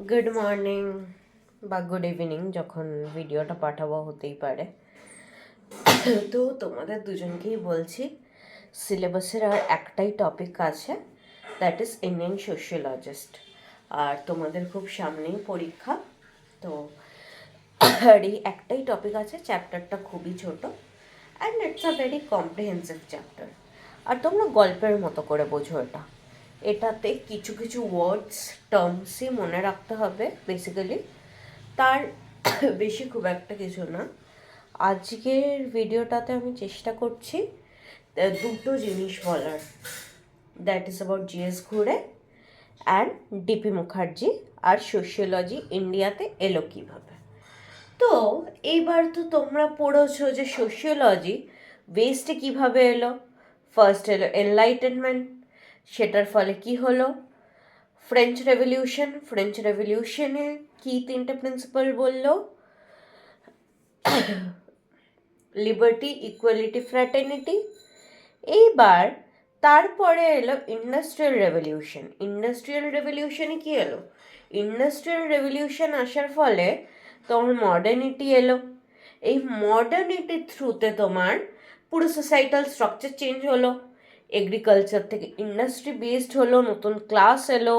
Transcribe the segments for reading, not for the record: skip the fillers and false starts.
Good morning বা good evening, যখন ভিডিওটা পাঠাবো হতেই পারে। তো তোমাদের দুজনকেই বলছি, সিলেবাসের আর একটাই টপিক আছে, দ্যাট ইজ ইন্ডিয়ান সোশিওলজিস্ট। আর তোমাদের খুব সামনেই পরীক্ষা, তো আর এই একটাই টপিক আছে। চ্যাপ্টারটা খুবই ছোট and it's a very comprehensive chapter. আর তোমরা গল্পের মতো করে বোঝো এটা। এটাতে কিছু কিছু ওয়ার্ডস টার্মসই মনে রাখতে হবে বেসিক্যালি, তার বেশি খুব একটা কিছু না। আজকের ভিডিওটাতে আমি চেষ্টা করছি দুটো জিনিস বলার, that is about GS Ghurye and DP Mukherjee আর সোশিওলজি ইন্ডিয়াতে এলো কীভাবে। তো এইবার তো তোমরা পড়েছো যে সোশিওলজি ওয়েস্টে কীভাবে এলো। ফার্স্ট এলো এনলাইটেনমেন্ট, সেটার ফলে কি হলো ফ্রেঞ্চ রেভলিউশনে কি তিনটে প্রিন্সিপাল বললো, লিবার্টি, ইকুয়ালিটি, ফ্র্যাটার্নিটি। এইবার তারপরে এলো ইন্ডাস্ট্রিয়াল রেভলিউশনে কি এলো, ইন্ডাস্ট্রিয়াল রেভলিউশন আসার ফলে তোমার মডার্নিটি এলো। এই মডার্নিটির থ্রুতে তোমার পুরো সোসাইটাল স্ট্রাকচার চেঞ্জ হলো, এগ্রিকালচার থেকে ইন্ডাস্ট্রি বেসড হলো, নতুন ক্লাস এলো,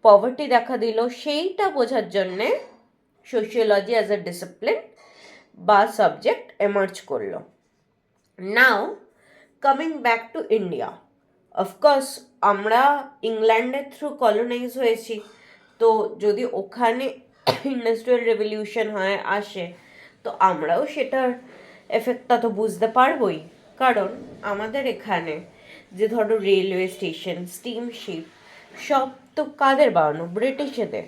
পভার্টি দেখা দিল। সেইটা বোঝার জন্যে সোশিওলজি অ্যাজ এ ডিসিপ্লিন বা সাবজেক্ট এমার্জ করলো। নাও coming back to India, of course আমরা ইংল্যান্ডের থ্রু কলোনাইজ হয়েছি, তো যদি ওখানে ইন্ডাস্ট্রিয়াল রেভলিউশন হয় আসে, তো আমরাও সেটার এফেক্টটা তো বুঝতে পারবোই। কারণ আমাদের এখানে যে ধরো রেলওয়ে স্টেশন, স্টিমশিপ, সব তো কাদের বানানো, ব্রিটিশদের।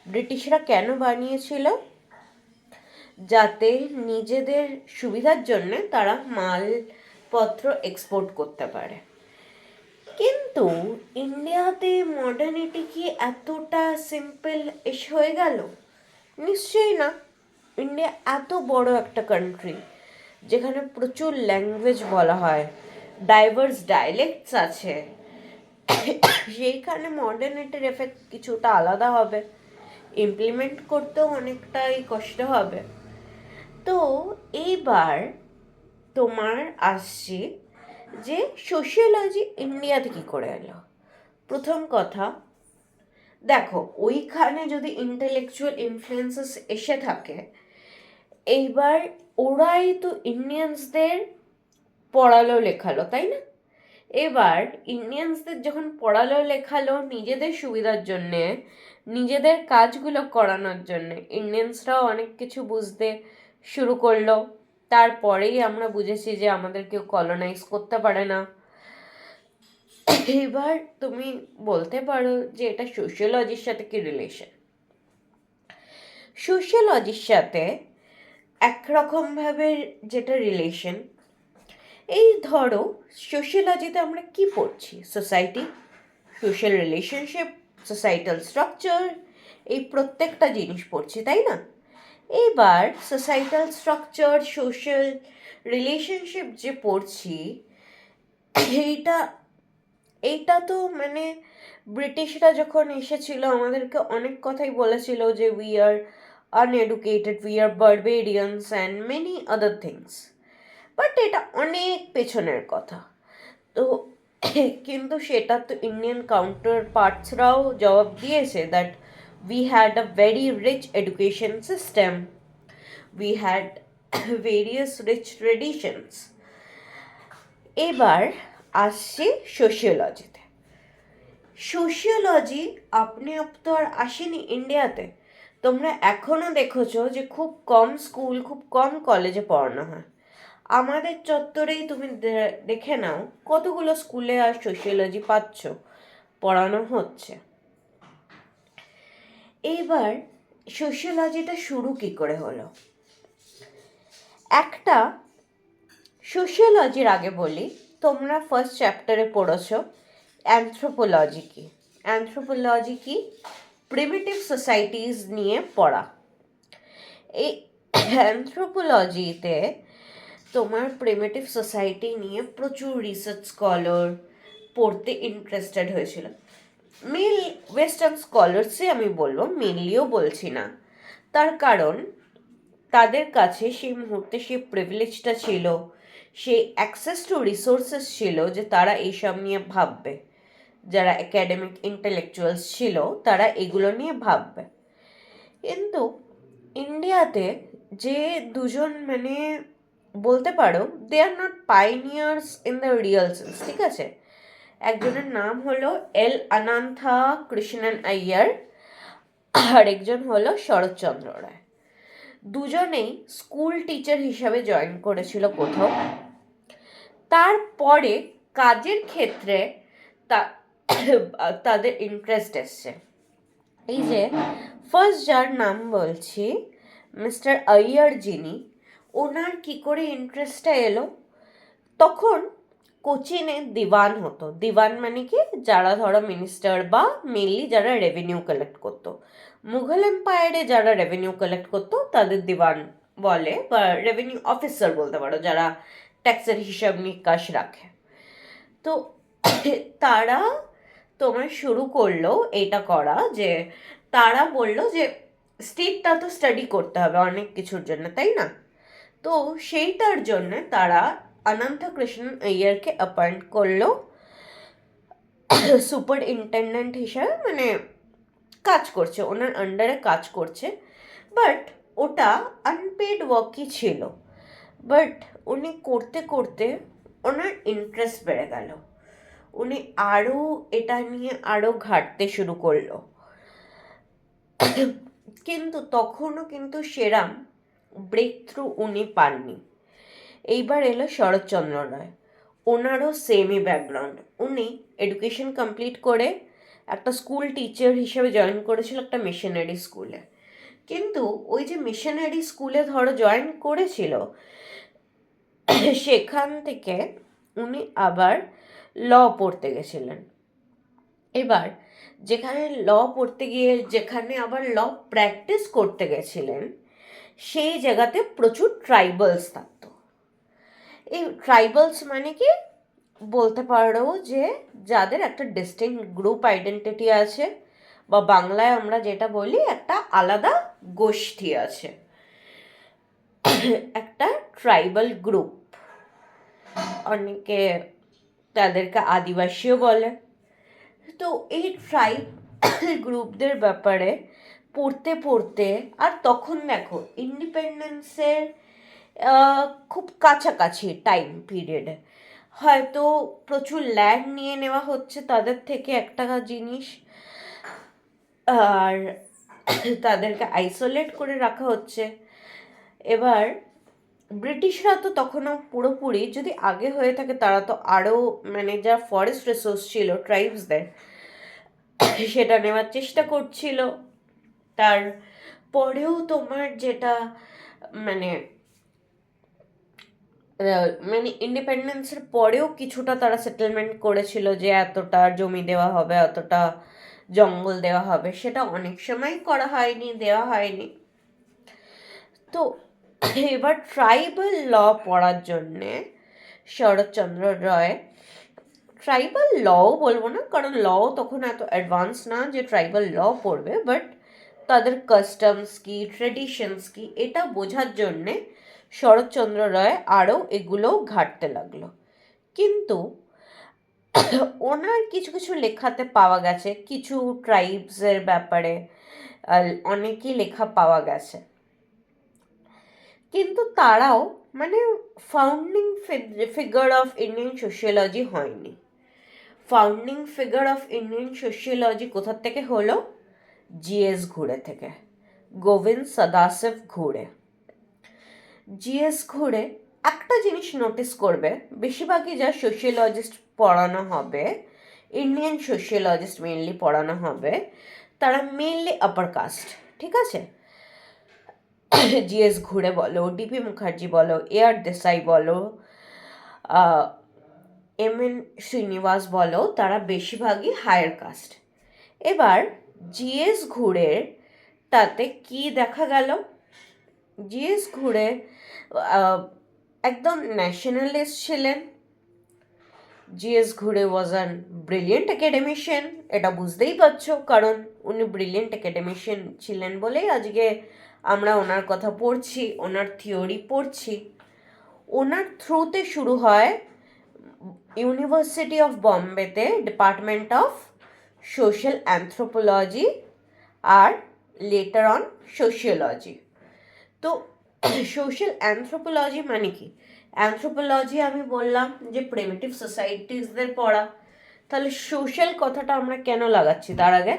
ব্রিটিশরা কেন বানিয়েছিল? যাতে নিজেদের সুবিধার জন্য তারা মালপত্র এক্সপোর্ট করতে পারে। কিন্তু ইন্ডিয়াতে মডার্নিটি কি এতটা সিম্পল এসে হয়ে গেল? নিশ্চয়ই না। ইন্ডিয়া এত বড় একটা কান্ট্রি, যেখানে প্রচুর ল্যাঙ্গুয়েজ বলা হয়, ডাইভার্স ডায়ালেক্টস আছে, সেইখানে মডার্নিটির এফেক্ট কিছুটা আলাদা হবে, ইমপ্লিমেন্ট করতেও অনেকটাই কষ্ট হবে। তো এইবার তোমার আসছে যে সোশিওলজি ইন্ডিয়াতে কী করে এলো। প্রথম কথা দেখো, ওইখানে যদি ইন্টেলেকচুয়াল ইনফ্লুয়েন্সেস এসে থাকে, এইবার ওরাই তো ইন্ডিয়ানসদের পড়ালো লেখালো, তাই না? এবার ইন্ডিয়ানসদের যখন পড়ালো লেখালো নিজেদের সুবিধার জন্যে, নিজেদের কাজগুলো করানোর জন্যে, ইন্ডিয়ানসরাও অনেক কিছু বুঝতে শুরু করলো। তারপরেই আমরা বুঝেছি যে আমাদের কেউ কলোনাইজ করতে পারে না। এবার তুমি বলতে পারো যে এটা সোশিওলজির সাথে কি রিলেশন। সোশিওলজির সাথে একরকমভাবে যেটা রিলেশন, এই ধরো সোশিওলজিতে আমরা কি পড়ছি, society, social relationship, societal structure, এই প্রত্যেকটা জিনিস পড়ছি, তাই না? এবার সোসাইটাল স্ট্রাকচার, সোশ্যাল রিলেশনশিপ যে পড়ছি, এইটা এইটা তো মানে ব্রিটিশরা যখন এসেছিল আমাদেরকে অনেক কথাই বলেছিল যে we are uneducated, we are barbarians and many other things. But এটা অনেক পেছনের কথা। তো কিন্তু সেটা তো ইন্ডিয়ান কাউন্টার পার্টসরাও জবাব দিয়েছে, that we had a very rich education system, we had various rich traditions. এবার আসছে সোশিওলজিতে। সোশিওলজি আপনি তো আর আসেনি ইন্ডিয়াতে। তোমরা এখনও দেখেছো যে খুব কম স্কুল, খুব কম কলেজে পড়ানো হয়। আমাদের চত্বরেই তুমি দেখে নাও কতগুলো স্কুলে আর সোশিওলজি পাচ্ছ, পড়ানো হচ্ছে। এইবার সোশিওলজিটা শুরু কি করে হলো? একটা সোশিওলজির আগে বলি, তোমরা ফার্স্ট চ্যাপ্টারে পড়েছো অ্যানথ্রোপোলজি কি। অ্যানথ্রোপোলজি কি? প্রিমিটিভ সোসাইটিস নিয়ে পড়া। এই অ্যানথ্রোপোলজিতে তোমার প্রিমিটিভ সোসাইটি নিয়ে প্রচুর রিসার্চ স্কলার পড়তে ইন্টারেস্টেড হয়েছিল। মেল ওয়েস্টার্ন স্কলার্সে আমি বলবো, মেনলিও বলছি না, তার কারণ তাদের কাছে সেই মুহূর্তে সেই প্রিভিলেজটা ছিল, সেই অ্যাক্সেস টু রিসোর্সেস ছিল যে তারা এইসব নিয়ে ভাববে। যারা একাডেমিক ইন্টেলেকচুয়ালস ছিল তারা এগুলো নিয়ে ভাববে। কিন্তু ইন্ডিয়াতে যে দুজন মানে বলতে পারো they are not pioneers in the real sense, ঠিক আছে? একজনের নাম হলো এল অনন্থা কৃষ্ণন আইয়ার, আর একজন হলো শরৎচন্দ্র রায়। দুজনেই স্কুল টিচার হিসাবে জয়েন করেছিল কোথাও, তারপরে কাজের ক্ষেত্রে তাদের ইন্টারেস্ট এসছে। এই যে ফার্স্ট যার নাম বলছি, মিস্টার আইয়ার, যিনি, ওনার কি করে ইন্টারেস্টটা এলো, তখন কোচিনে দিওয়ান হতো। দিওয়ান মানে কি, যারা ধরো মিনিস্টার বা মেনলি যারা রেভিনিউ কালেক্ট করতো, মুঘল এম্পায়ারে যারা রেভিনিউ কালেক্ট করতো তাদের দিওয়ান বলে, বা রেভিনিউ অফিসার বলতে পারো, যারা ট্যাক্সের হিসাব নিকাশ রাখে। তো তারা তোমার শুরু করলো এটা করা, যে তারা বলল যে স্টেটটা তো স্টাডি করতে হবে অনেক কিছুর জন্য, তাই না? তো সেইটার জন্য তারা অনন্ত কৃষ্ণন আইয়ারকে অ্যাপয়েন্ট করলো সুপারিনটেন্ডেন্ট হিসাবে, মানে কাজ করছে, ওনার আন্ডারে কাজ করছে। বাট ওটা আনপেড ওয়ার্কই ছিল। বাট উনি করতে করতে ওনার ইন্টারেস্ট বেড়ে গেল, উনি আরও এটা নিয়ে আরও ঘাঁটতে শুরু করলো। কিন্তু তখনও কিন্তু সেরাম ব্রেক থ্রু উনি পাননি। এইবার এলো শরৎচন্দ্র রায়, ওনারও সেমই ব্যাকগ্রাউন্ড। উনি এডুকেশন কমপ্লিট করে একটা স্কুল টিচার হিসেবে জয়েন করেছিল একটা মিশনারি স্কুলে। কিন্তু ওই যে মিশনারি স্কুলে ধরো জয়েন করেছিল, সেখান থেকে উনি আবার ল পড়তে গেছিলেন। এবার যেখানে ল পড়তে গিয়ে যেখানে আবার ল প্র্যাকটিস করতে গেছিলেন, সেই জায়গাতে প্রচুর ট্রাইবালস থাকতো। এই ট্রাইবালস মানে কি বলতে পারো যে যাদের একটা ডিস্টিংক্ট গ্রুপ আইডেন্টিটি আছে, বা বাংলায় আমরা যেটা বলি একটা আলাদা গোষ্ঠী আছে, একটা ট্রাইবাল গ্রুপ। অনেকে তাদেরকে আদিবাসীও বলে। তো এই ট্রাইব গ্রুপদের ব্যাপারে পড়তে পড়তে, আর তখন দেখো ইন্ডিপেন্ডেন্সের খুব কাছাকাছি টাইম পিরিয়ডে হয়তো প্রচুর ল্যান্ড নিয়ে নেওয়া হচ্ছে তাদের থেকে একটা জিনিস, আর তাদেরকে আইসোলেট করে রাখা হচ্ছে। এবার ব্রিটিশরা তো তখনও পুরোপুরি, যদি আগে হয়ে থাকে তারা তো আরও মানে যা ফরেস্ট রিসোর্স ছিল ট্রাইবসদের, সেটা নেওয়ার চেষ্টা করছিল। তারপরেও তোমার যেটা মানে মানে ইন্ডিপেন্ডেন্সের পরেও কিছুটা তারা সেটেলমেন্ট করেছিল, যে এতটা জমি দেওয়া হবে, এতটা জঙ্গল দেওয়া হবে, সেটা অনেক সময় করা হয়নি, দেওয়া হয়নি। তো এবার ট্রাইবাল ল পড়ার জন্যে শরৎচন্দ্র রায়, ট্রাইবাল লও বলবো না কারণ ল তখন এত অ্যাডভান্স না যে ট্রাইবাল ল পড়বে, বাট তাদের কাস্টমস কি, ট্রেডিশনস কি, এটা বোঝার জন্যে শরৎচন্দ্র রায় আরও এগুলো ঘাঁটতে লাগলো। কিন্তু ওনার কিছু কিছু লেখাতে পাওয়া গেছে, কিছু ট্রাইবসের ব্যাপারে অনেকই লেখা পাওয়া গেছে, কিন্তু তারাও মানে founding figure of Indian sociology হয়নি। Founding figure of Indian sociology কোথার থেকে হলো? জিএস ঘুরে থেকে, গোবিন্দ সদাশিব ঘুরে। জিএস ঘুরে একটা জিনিস নোটিস করবে, বেশিরভাগই যা সোশিওলজিস্ট পড়ানো হবে, ইন্ডিয়ান সোশিওলজিস্ট মেনলি পড়ানো হবে, তারা মেনলি আপার কাস্ট, ঠিক আছে? জিএস ঘুরে বলো, ডিপি মুখার্জি বলো, এআর দেসাই বলো, এম.এন. শ্রীনিবাস বলো, তারা বেশিরভাগই হায়ার কাস্ট। এবার জিএস ঘুরের তাতে কি দেখা গেল? জিএস ঘুরে একদম ন্যাশনালিস্ট ছিলেন, জিএস ঘুরে ওয়াজ অ্যান ব্রিলিয়েন্ট একাডেমিশিয়ান, এটা বুঝতেই পারছো, কারণ উনি ব্রিলিয়েন্ট একাডেমিশিয়ান ছিলেন বলেই আজকে আমরা ওনার কথা পড়ছি, ওনার থিওরি পড়ছি। ওনার থ্রুতে শুরু হয় ইউনিভার্সিটি অফ বম্বেতে ডিপার্টমেন্ট অফ সোশ্যাল অ্যানথ্রোপোলজি আর লেটার অন সোশিওলজি। তো সোশ্যাল অ্যানথ্রোপোলজি মানে কি? অ্যানথ্রোপোলজি আমি বললাম যে প্রিমিটিভ সোসাইটিসদের পড়া, তাহলে সোশ্যাল কথাটা আমরা কেন লাগাচ্ছি তার আগে?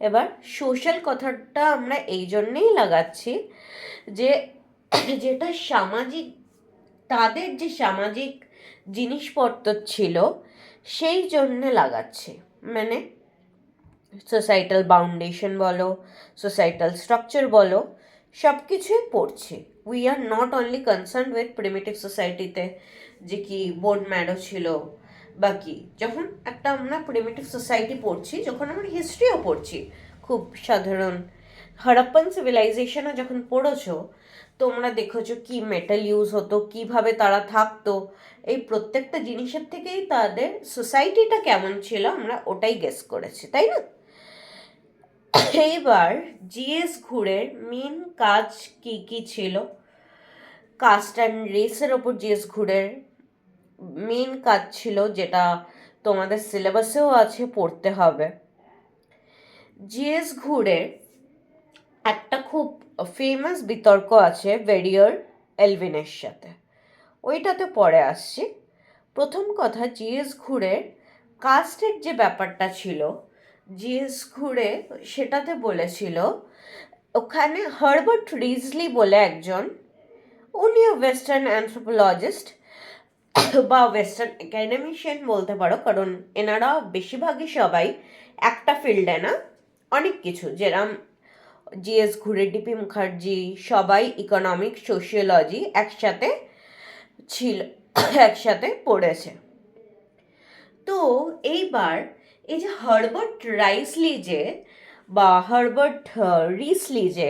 এবার সোশ্যাল কথাটা আমরা এই জন্যেই লাগাচ্ছি যে যেটা সামাজিক, তাদের যে সামাজিক জিনিসপত্র ছিল সেই জন্যে লাগাচ্ছে। মানে সোসাইটাল বাউন্ডেশন বলো, সোসাইটাল স্ট্রাকচার বলো, সব কিছুই পড়ছি। We are not only concern with primitive সোসাইটিতে যে কি বোন ম্যাডো ছিল বা কি। যখন একটা আমরা প্রিমিটিভ সোসাইটি পড়ছি, যখন আমরা হিস্ট্রিও পড়ছি, খুব সাধারণ হরপ্পান সিভিলাইজেশনও যখন পড়েছো, তোমরা দেখেছো কি মেটাল ইউজ হতো, কিভাবে তারা থাকতো, এই প্রত্যেকটা জিনিসের থেকেই তাদের সোসাইটিটা কেমন ছিল আমরা ওটাই গেস করেছি, তাই না? এইবার জিএস ঘুরের মেন কাজ কি কি ছিল? কাস্ট অ্যান্ড রেসের ওপর জিএস ঘুরের মেন কাজ ছিল, যেটা তোমাদের সিলেবাসেও আছে, পড়তে হবে। জিএস ঘুরের একটা খুব ফেমাস বিতর্ক আছে ভেরিয়ার এলভিনের সাথে, ওইটাতে পরে আসছি। প্রথম কথা, জিএস ঘুরের কাস্টের যে ব্যাপারটা ছিল, জিএস ঘুরে সেটাতে বলেছিল, ওখানে হার্বার্ট রিজলি বলে একজন, উনিও ওয়েস্টার্ন অ্যানথ্রোপোলজিস্ট বা ওয়েস্টার্ন একাডেমিশিয়ান বলতে পারো, কারণ এনারা বেশিরভাগই সবাই একটা ফিল্ডে না, অনেক কিছু, যেরম জিএস ঘুরে, ডিপি মুখার্জি, সবাই ইকোনমিক সোশিওলজি একসাথে ছিল, একসাথে পড়েছে। তো এইবার এই যে হার্বার্ট রাইসলি যে বা হার্বার্ট রিসলি যে,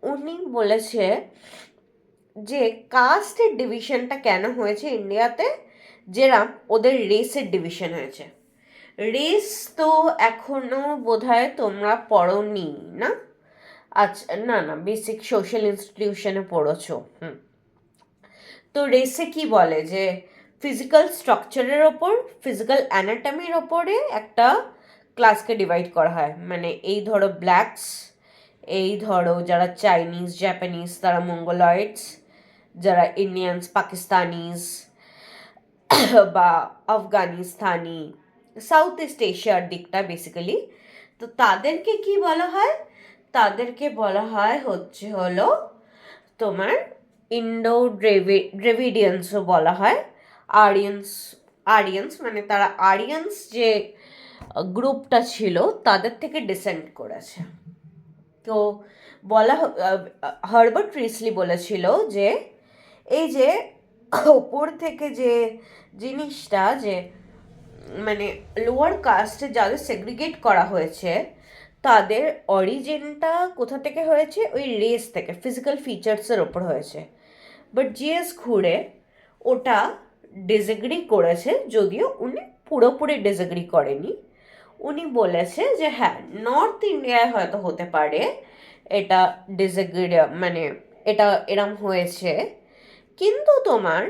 উনি বলেছে যে কাস্টের ডিভিশনটা কেন হয়েছে ইন্ডিয়াতে, যেরাম ওদের রেসের ডিভিশন হয়েছে। রেস তো এখনো বোধহয় তোমরা পড়োনি না? আচ্ছা, না না, বেসিক সোশ্যাল ইনস্টিটিউশনে পড়েছো। তো রেসে কি বলে যে ফিজিক্যাল স্ট্রাকচারের ওপর, ফিজিক্যাল অ্যানাটমির ওপরে একটা ক্লাসকে ডিভাইড করা হয়। মানে এই ধরো ব্ল্যাকস, এই ধরো যারা চাইনিজ, জাপানিজ, তারা মঙ্গোলয়েডস, যারা ইন্ডিয়ানস, পাকিস্তানিজ বা আফগানিস্তানি, সাউথ ইস্ট এশিয়ার দিকটা বেসিক্যালি, তো তাদেরকে কি বলা হয়? তাদেরকে বলা হয় হলো তোমার ইন্ডো ড্রেভিডিয়ান্সও বলা হয়। আরিয়ান্স মানে তারা আরিয়ান্স যে গ্রুপটা ছিল তাদের থেকে ডিসেন্ড করেছে। তো বলা হার্বার্ট রিসলি বলেছিল যে এই যে ওপর থেকে যে জিনিসটা, যে মানে লোয়ার কাস্টে যাদের সেগ্রিগেট করা হয়েছে, তাদের অরিজিনটা কোথা থেকে হয়েছে? ওই রেস থেকে, ফিজিক্যাল ফিচার্সের ওপর হয়েছে। বাট জিএস ঘুরে ওটা ডিসএগ্রি করেছে, যদিও উনি পুরোপুরি ডিসএগ্রি করেনি। উনি বলেছে যে হ্যাঁ, নর্থ ইন্ডিয়ায় হয়তো হতে পারে এটা ডিসএগ্রি, মানে এটা এরম হয়েছে, কিন্তু তোমার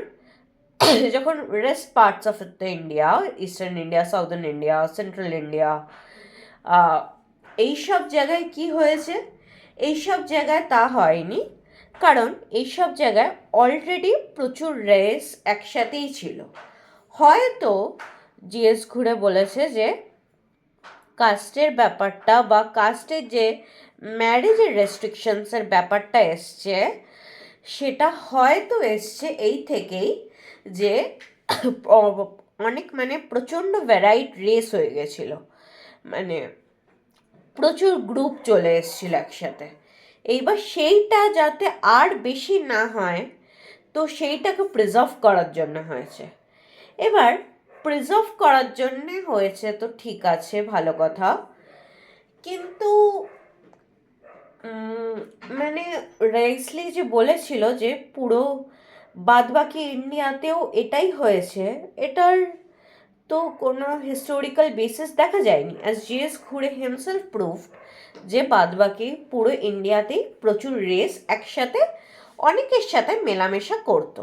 যখন rest parts of the India, eastern India, southern India, central India, এইসব জায়গায় কি হয়েছে? এইসব জায়গায় তা হয়নি, কারণ এইসব জায়গায় অলরেডি প্রচুর রেস একসাথেই ছিল। হয়তো জিএস ঘুরে বলেছে যে কাস্টের ব্যাপারটা বা কাস্টের যে ম্যারেজের রেস্ট্রিকশনসের ব্যাপারটা এসছে, সেটা হয়তো এসছে এই থেকেই যে অনেক মানে প্রচণ্ড ভ্যারাইট রেস হয়ে গেছিল, মানে প্রচুর গ্রুপ চলে এসেছিল একসাথে। এইবার সেইটা যাতে আর বেশি না হয়, তো সেইটাকে প্রিজার্ভ করার জন্য হয়েছে। এবার প্রিজার্ভ করার জন্যে হয়েছে তো ঠিক আছে, ভালো কথা, কিন্তু মানে রাইসলি যে বলেছিল যে পুরো বাদবাকি ইন্ডিয়াতেও এটাই হয়েছে, এটার তো কোনো হিস্টোরিক্যাল বেসিস দেখা যায়নি, অ্যাজ জিএস ঘুরে হিমসেলফ প্রুভড যে বাদবাকি পুরো ইন্ডিয়াতেই প্রচুর রেস একসাথে অনেকের সাথে মেলামেশা করতো।